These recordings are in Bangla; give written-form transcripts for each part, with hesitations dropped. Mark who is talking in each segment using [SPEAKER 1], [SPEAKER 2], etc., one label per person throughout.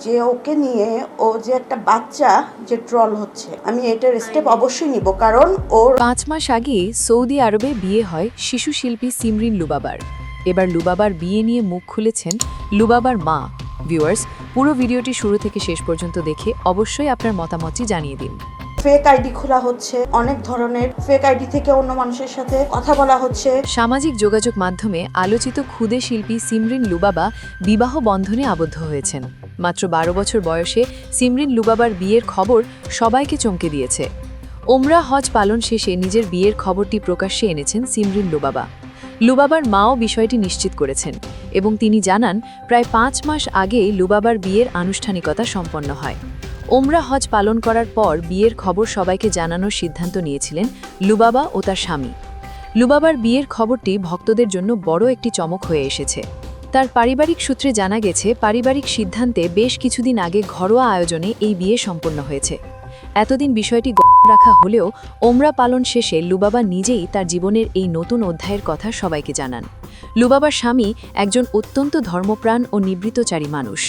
[SPEAKER 1] যে ওকে নিয়ে ও যে একটা বাচ্চা যে ট্রল হচ্ছে, আমি এটার স্টেপ অবশ্যই নিব, কারণ ওর
[SPEAKER 2] 5 মাস আগে সৌদি আরবে বিয়ে হয় শিশু শিল্পী সিমরিন লুবাবার। এবার লুবাবার বিয়ে নিয়ে মুখ খুলেছেন লুবাবার মা। ভিউয়ার্স, পুরো ভিডিওটি শুরু থেকে শেষ পর্যন্ত দেখে অবশ্যই আপনার মতামতটি জানিয়ে দিন।
[SPEAKER 1] ফেক আইডি খোলা হচ্ছে, অনেক ধরনের ফেক আইডি থেকে অন্য মানুষের সাথে কথা বলা হচ্ছে।
[SPEAKER 2] সামাজিক যোগাযোগ মাধ্যমে আলোচিত ক্ষুদে শিল্পী সিমরিন লুবাবা বিবাহ বন্ধনে আবদ্ধ হয়েছেন। মাত্র 12 বছর বয়সে সিমরিন লুবাবার বিয়ের খবর সবাইকে চমকে দিয়েছে। ওমরা হজ পালন শেষে নিজের বিয়ের খবরটি প্রকাশ্যে এনেছেন সিমরিন লুবাবা। লুবাবার মাও বিষয়টি নিশ্চিত করেছেন এবং তিনি জানান প্রায় 5 মাস আগেই লুবাবার বিয়ের আনুষ্ঠানিকতা সম্পন্ন হয়। ওমরা হজ পালন করার পর বিয়ের খবর সবাইকে জানানোর সিদ্ধান্ত নিয়েছিলেন লুবাবা ও তার স্বামী। লুবাবার বিয়ের খবরটি ভক্তদের জন্য বড় একটি চমক হয়ে এসেছে। তার পারিবারিক সূত্রে জানা গেছে, পারিবারিক সিদ্ধান্তে বেশ কিছুদিন আগে ঘরোয়া আয়োজনে এই বিয়ে সম্পন্ন হয়েছে। এতদিন বিষয়টি গোপন রাখা হলেও ওমরা পালন শেষে লুবাবা নিজেই তার জীবনের এই নতুন অধ্যায়ের কথা সবাইকে জানান। লুবাবার স্বামী একজন অত্যন্ত ধর্মপ্রাণ ও নিবৃত্তচারী মানুষ।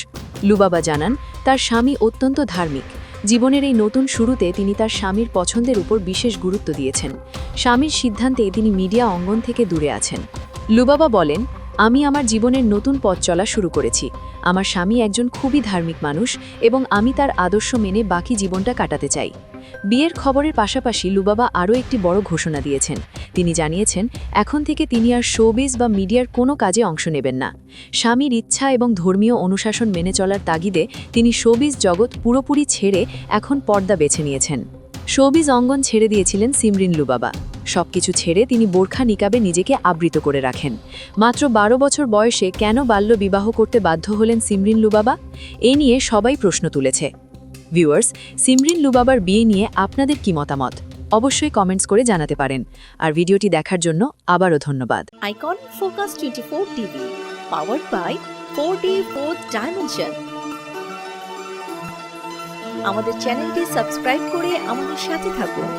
[SPEAKER 2] লুবাবা জানান তার স্বামী অত্যন্ত ধার্মিক। জীবনের এই নতুন শুরুতে তিনি তার স্বামীর পছন্দের উপর বিশেষ গুরুত্ব দিয়েছেন। স্বামীর সিদ্ধান্তে তিনি মিডিয়া অঙ্গন থেকে দূরে আছেন। লুবাবা বলেন, আমি আমার জীবনের নতুন পথ চলা শুরু করেছি। আমার স্বামী একজন খুবই ধার্মিক মানুষ এবং আমি তার আদর্শ মেনে বাকি জীবনটা কাটাতে চাই। বিয়ের খবরের পাশাপাশি লুবাবা আরও একটি বড় ঘোষণা দিয়েছেন। তিনি জানিয়েছেন এখন থেকে তিনি আর শোবিজ বা মিডিয়ার কোনো কাজে অংশ নেবেন না। স্বামীর ইচ্ছা এবং ধর্মীয় অনুশাসন মেনে চলার তাগিদে তিনি শোবিজ জগৎ পুরোপুরি ছেড়ে এখন পর্দা বেছে নিয়েছেন। শোবিজ অঙ্গন ছেড়ে দিয়েছিলেন সিমরিন লুবাবা। সবকিছু ছেড়ে তিনি বোরখা নিকাবে নিজেকে আবৃত করে রাখেন। মাত্র 12 বছর বয়সে কেন বাল্য বিবাহ করতে বাধ্য হলেন সিমরিন লুবাবা? এ নিয়ে সবাই প্রশ্ন তুলেছে। ভিউয়ার্স, সিমরিন লুবাবার বিয়ে নিয়ে আপনাদের কি মতামত? অবশ্যই কমেন্টস করে জানাতে পারেন। আর ভিডিওটি দেখার জন্য আবারও ধন্যবাদ।
[SPEAKER 3] Icon Focus 24 TV, powered by 4D Fourth Dimension. আমাদের চ্যানেলটি সাবস্ক্রাইব করে আমাদের সাথে থাকুন।